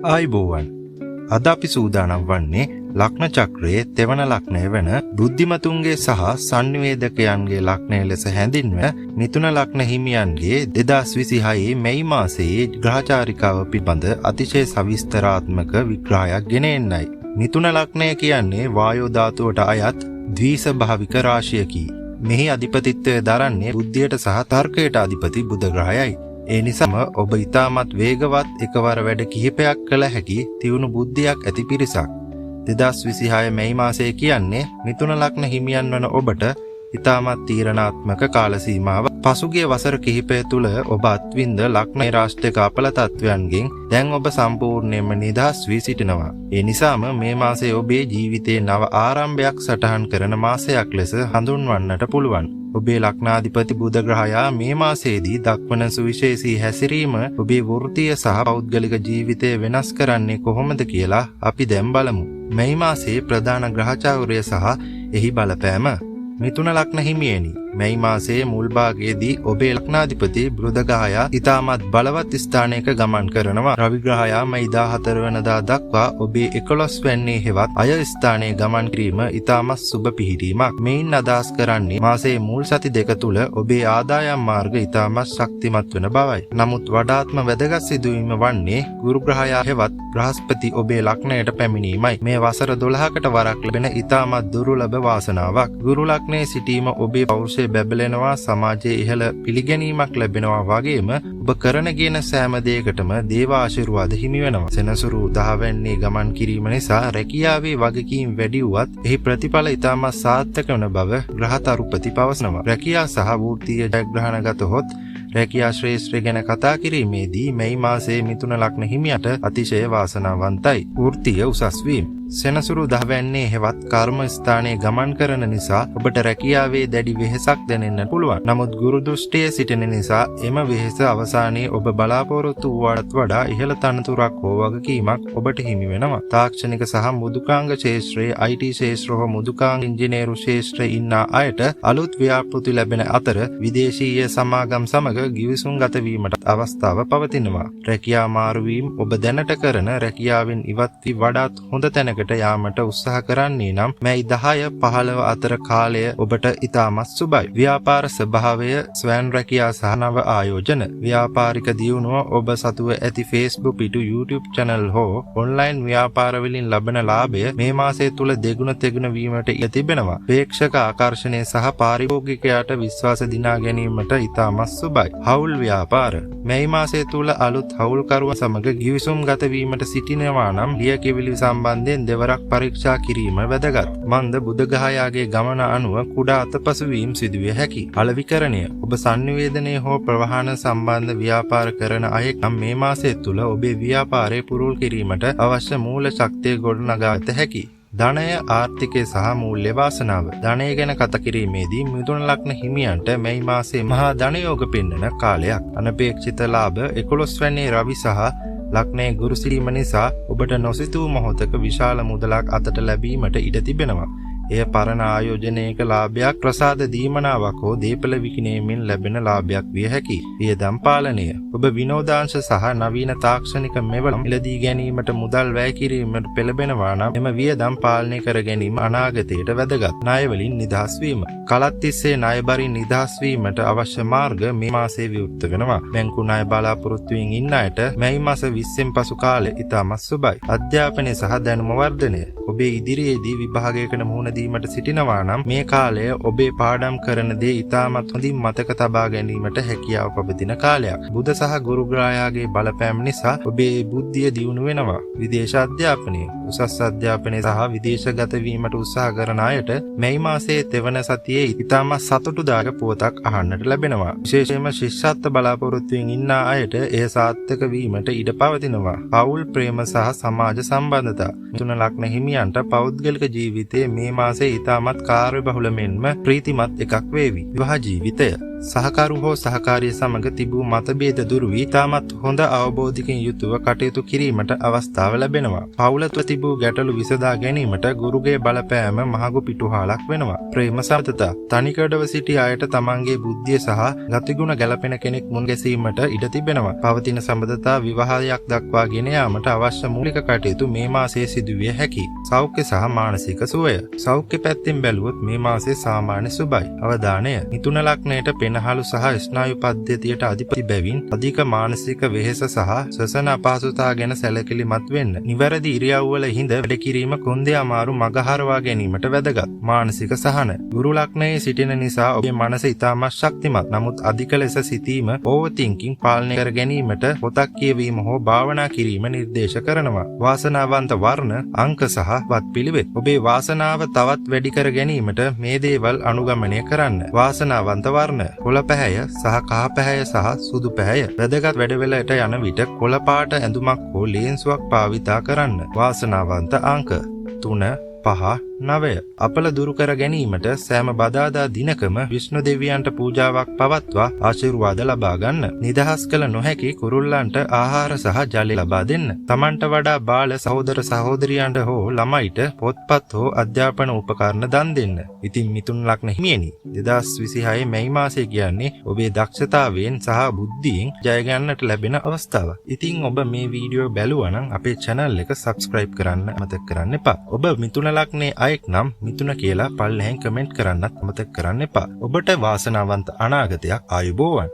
ආයුබෝවන්. අද අපි සූදානම් වන්නේ ලග්න චක්‍රයේ තෙවන ලග්නය වන බුද්ධිමතුන්ගේ සහ සංනිවේදකයන්ගේ ලග්නය ලෙස හැඳින්වෙන මිථුන ලග්න හිමියන්ගේ 2026 මැයි මාසයේ ග්‍රහචාරිකාව පිළිබඳ අතිශය සවිස්තරාත්මක විග්‍රහයක් ගෙන එන්නයි. මිථුන ලග්නය කියන්නේ වායෝ ධාතුවට අයත් ද්විස්වභාවික රාශියකි. මෙහි අධිපතිත්වය දරන්නේ බුද්ධියට සහ තර්කයට අධිපති බුධ ග්‍රහයයි. ඒ නිසාම ඔබ ඉතාමත් වේගවත් එකවර වැඩ කිහිපයක් කළ හැකි තියුණු බුද්ධියක් ඇති පිරිසක්. 2026 මැයි මාසය කියන්නේ මිථුන ලග්න හිමියන් වන ඔබට ඉතාමත් තීරණාත්මක කාල සීමාවක්. පසුගිය වසර කිහිපය තුළ ඔබ අත්විඳ ලග්න රාශියක අපල තත්වයන්ගෙන් දැන් ඔබ සම්පූර්ණයෙන්ම නිදහස් වී සිටිනවා. ඒ නිසාම මේ මාසය ඔබේ ජීවිතයේ නව ආරම්භයක් සටහන් කරන මාසයක් ලෙස හඳුන්වන්නට පුළුවන්. ඔබේ ලග්නාධිපති බුධ ග්‍රහයා මේ මාසයේදී දක්වන සුවිශේෂී හැසිරීම ඔබේ වෘත්තීය සහ පෞද්ගලික ජීවිතය වෙනස් කරන්නේ කොහොමද කියලා අපි දැන් බලමු. මේ මාසයේ ප්‍රධාන ග්‍රහචාර්ය සහ එහි බලපෑම. මිථුන ලග්න හිමියනි, මේ මාසයේ මුල් භාගයේදී ඔබේ ලග්නාධිපති බුධ ග්‍රහයා ඉතාමත් බලවත් ස්ථානයක ගමන් කරනවා. රවි ග්‍රහයා මැයි 14 වෙනිදා දක්වා ඔබේ 11 වැන්නේ හෙවත් අය ස්ථානයේ ගමන් කිරීම ඉතාමත් සුබ පිහිටීමක්. මේන් අදහස් කරන්නේ මාසයේ මුල් සති දෙක තුල ඔබේ ආදායම් මාර්ග ඉතාමත් ශක්තිමත් වන බවයි. නමුත් වඩාත්ම වැදගත් සිදුවීම වන්නේ ගුරු ග්‍රහයා හෙවත් බ්‍රහස්පති ඔබේ ලග්නයට පැමිණීමයි. මේ වසර 12කට වරක් ලැබෙන ඉතාමත් දුර්ලභ වාසනාවක්. ගුරු ලග්නයේ සිටීම ඔබේ පෞරුෂය බැබලෙනවා, සමාජයේ ඉහළ පිළිගැනීමක් ලැබෙනවා වගේම ඔබ කරන කියන සෑම දෙයකටම දේව ආශිර්වාද හිමි වෙනවා. සෙනසුරු 10 වැන්නේ ගමන් කිරීම නිසා රැකියාවේ වගකීම් වැඩි වුවත් එහි ප්‍රතිඵල ඉතාමත් සාර්ථක වන බව ග්‍රහතරුපති පවසනවා. රැකියා සහ වෘත්තීය ජයග්‍රහණ ගතහොත් රැකියා ශ්‍රේෂ්ඨය ගැන කතා කිරීමේදී මේ මාසයේ මිථුන ලග්න හිමියට අතිශය වාසනාවන්තයි. වෘත්තීය උසස් වීම. සෙනසුරු 10 වැන්නේ හෙවත් කර්ම ස්ථානයේ ගමන් කරන නිසා ඔබට රැකියාවේ දැඩි වෙහෙසක් දැනෙන්න පුළුවන්. නමුත් ගුරු දෘෂ්ටියේ සිටින නිසා එම වෙහෙස අවසානයේ ඔබ බලාපොරොත්තු වූවට වඩා ඉහළ තනතුරක් හෝ වගකීමක් ඔබට හිමි වෙනවා. තාක්ෂණික සහ මෘදුකාංග ක්ෂේත්‍රයේ IT ක්ෂේත්‍ර හෝ මෘදුකාංග ඉංජිනේරු ක්ෂේත්‍රයේ ඉන්න අයට අලුත් ව්‍යාපෘති ලැබෙන අතර විදේශීය සමාගම් සමග ගිවිසුම් ගත වීමට අවස්ථාව පවතිනවා. රැකියා මාරු වීම ඔබ දැනට කරන රැකියාවෙන් ඉවත් වී වඩාත් හොඳ තැනකට යාමට උත්සාහ කරන්නේ නම් මැයි 10-15 අතර කාලය ඔබට ඉතාමත් සුබයි. ව්‍යාපාර ස්වභාවය, ස්වයං රැකියා සහ නව ආයෝජන. ව්‍යාපාරික දියුණුව ඔබ සතුව ඇති Facebook පිටු YouTube channel හෝ ඔන්ලයින් ව්‍යාපාර වලින් ලබන ලාභය මේ මාසය තුල දෙගුණ තෙගුණ වීමට ඉඩ තිබෙනවා. ප්‍රේක්ෂක ආකර්ෂණය සහ පාරිභෝගිකයාට විශ්වාස දිනා ගැනීමට ඉතාමත් සුබයි. හවුල් ව්‍යාපාර. මේ මාසය තුල අලුත් හවුල්කරුවන් සමග ගිවිසුම් ගත වීමට සිටිනවා නම් ලියකියවිලි සම්බන්ධයෙන් දෙවරක් පරීක්ෂා කිරීම වැදගත්. මන්ද බුධ ග්‍රහයාගේ ගමන අනුව කුඩා අතපසුවීම් සිදුවිය හැකි. අලවිකරණය. ඔබ සංනිවේදනයේ හෝ ප්‍රවාහන සම්බන්ධ ව්‍යාපාර කරන අයෙක් නම් මේ මාසය තුල ඔබේ ව්‍යාපාරය පුරුල් කිරීමට අවශ්‍ය මූල ශක්තිය ගොඩනගා ගත හැකි. ධනය, ආර්ථිකය සහ මූල්‍ය වාසනාව. ධනය ගැන කතා කිරීමේදී මිථුන ලග්න හිමියන්ට මේ මාසයේ මහා ධනයෝග පෙන්වන කාලයක්. අනපේක්ෂිත ලාභ 11 වැනි රවි සහ ලග්නයේ ගුරු සිටීම නිසා ඔබට නොසිතූ මොහොතක විශාල මුදලක් අතට ලැබීමට ඉඩ තිබෙනවා. එය පරණ ආයෝජනයක ලාභයක්, ප්‍රසාද දීමනාවක් හෝ දීපල විකිණීමෙන් ලැබෙන ලාභයක් විය හැකියි. වියදම් පාලනය. ඔබ විනෝදාංශ සහ නවීන තාක්ෂණික මෙවලම් මිලදී ගැනීමට මුදල් වැය කිරීමට පෙළඹෙනවා නම් එම වියදම් පාලනය කර ගැනීම අනාගතයට වැදගත්. ණය වලින් නිදහස් වීම. කලත් තිස්සේ ණයබරින් නිදහස් වීමට අවශ්‍ය මාර්ග මේ මාසයේ විවෘත වෙනවා. බැංකු ණය බලාපොරොත්තුවෙන් ඉන්න අයට මේ මාස 20න් පසු කාලය ඉතාමත් සුබයි. අධ්‍යාපනය සහ දැනුම වර්ධනය. ඔබේ ඉදිරියේදී විභාගයකට මුහුණ දීමට සිටිනවා නම් මේ කාලය ඔබේ පාඩම් කරන දේ ඉතාමත් හොඳින් මතක තබා ගැනීමට හැකියාව පවතින කාලයක්. බුධ සහ ගුරු ග්‍රහයාගේ බලපෑම නිසා ඔබේ බුද්ධිය දියුණු වෙනවා. විදේශ අධ්‍යාපනය. උසස් අධ්‍යාපනය සහ විදේශගත වීමට උත්සාහ කරන අයට මේ මාසයේ තෙවන සතියේ ඉතාමත් සතුටුදායක පුවතක් අහන්නට ලැබෙනවා. විශේෂයෙන්ම ශිෂ්‍යත්ව බලාපොරොත්තුවෙන් ඉන්න අයට එය සාර්ථක වීමට ඉඩ පවතිනවා. පෞල් ප්‍රේම සහ සමාජ සම්බන්ධතා. මිථුන ලග්න හිමියන්ට පෞද්ගලික ජීවිතයේ මේ මාසයේ ඉතාමත් කාර්යබහුල මෙන්ම ප්‍රීතිමත් එකක් වේවි. විවාහ ජීවිතය. සහකරු හෝ සහකාරිය සමග තිබූ මතභේද දුරු වී තාමත් හොඳ අවබෝධයකින් යුතුව කටයුතු කිරීමට අවස්ථාව ලැබෙනවා. පවුල තුළ තිබූ ගැටලු විසඳා ගැනීමට ගුරුගේ බලපෑම මහඟු පිටුහලක් වෙනවා. ප්‍රේම සම්බන්ධතා තනිකඩව සිටි අයට තමන්ගේ බුද්ධිය සහ ගතිගුණ ගැළපෙන කෙනෙක් මුණ ගැසීමට ඉඩ තිබෙනවා. පවතින සම්බන්ධතා විවාහයක් දක්වා ගෙන යාමට අවශ්‍ය මූලික කටයුතු මේ මාසයේ සිදුවිය හැකියි. සෞඛ්‍ය සහ මානසික සුවය සෞඛ්‍ය පැත්තෙන් බැලුවොත් මේ මාසයේ සාමාන්‍ය සුබයි. අවධානය මිථුන ලග්නයට පෙනහළු සහ ස්නායු පද්ධතියට අධිපති බැවින් අධික මානසික වෙහෙස සහ ශ්වසන අපහසුතා ගැන සැලකිලිමත් වෙන්න. නිවැරදි ඉරියව්වල හිඳ වැඩ කිරීම කොන්දේ අමාරු මගහරවා ගැනීමට වැදගත්. මානසික සහන ගුරු ලග්නයේ සිටින නිසා ඔබේ මනස ඉතාමත් ශක්තිමත්. නමුත් අධික ලෙස සිටීම ඕවර් තින්කින් පාලනය කර ගැනීමට පොතක් කියවීම හෝ භාවනා කිරීම නිර්දේශ කරනවා. වාසනාවන්ත වර්ණ අංක සහ වත්පිළිවෙත් ඔබේ වාසනාව තවත් වැඩි කර ගැනීමට මේ දේවල් අනුගමනය කරන්න. වාසනාවන්ත වර්ණ කොළ පැහැය සහ කහ පැහැය සහ සුදු පැහැය. වැදගත් වැඩවලට යන විට කොළ පාට ඇඳුමක් හෝ ලේන්සුවක් භාවිතා කරන්න. වාසනාවන්ත අංක 3 5 9 අපල දුරු කර ගැනීමට සෑම බදාදා දිනකම විෂ්ණු දෙවියන්ට පූජාවක් පවත්වා ආශිර්වාද ලබා ගන්න. නිදහස් කළ නොහැකි කුරුල්ලන්ට ආහාර සහ ජල ලබා දෙන්න. තමන්ට වඩා බාල සහෝදර සහෝදරියන්ට හෝ ළමයිට පොත්පත් හෝ අධ්‍යාපන උපකරණ දන් දෙන්න. ඉතින් මිථුන ලග්න හිමියනි 2026 මැයි මාසය කියන්නේ ඔබේ දක්ෂතාවයෙන් සහ බුද්ධියෙන් ජය ගන්නට ලැබෙන අවස්ථාවක්. ඉතින් ඔබ මේ වීඩියෝ බැලුවා නම් අපේ channel එක subscribe කරන්න අමතක කරන්න එපා. ඔබ මිථුන ලග්නේ අයෙක් නම් මිථුන කියලා පල්ලෙහෙන් කමෙන්ට් කරන්නත් අමතක කරන්න එපා. ඔබට වාසනාවන්ත අනාගතයක් ආයුබෝවන්.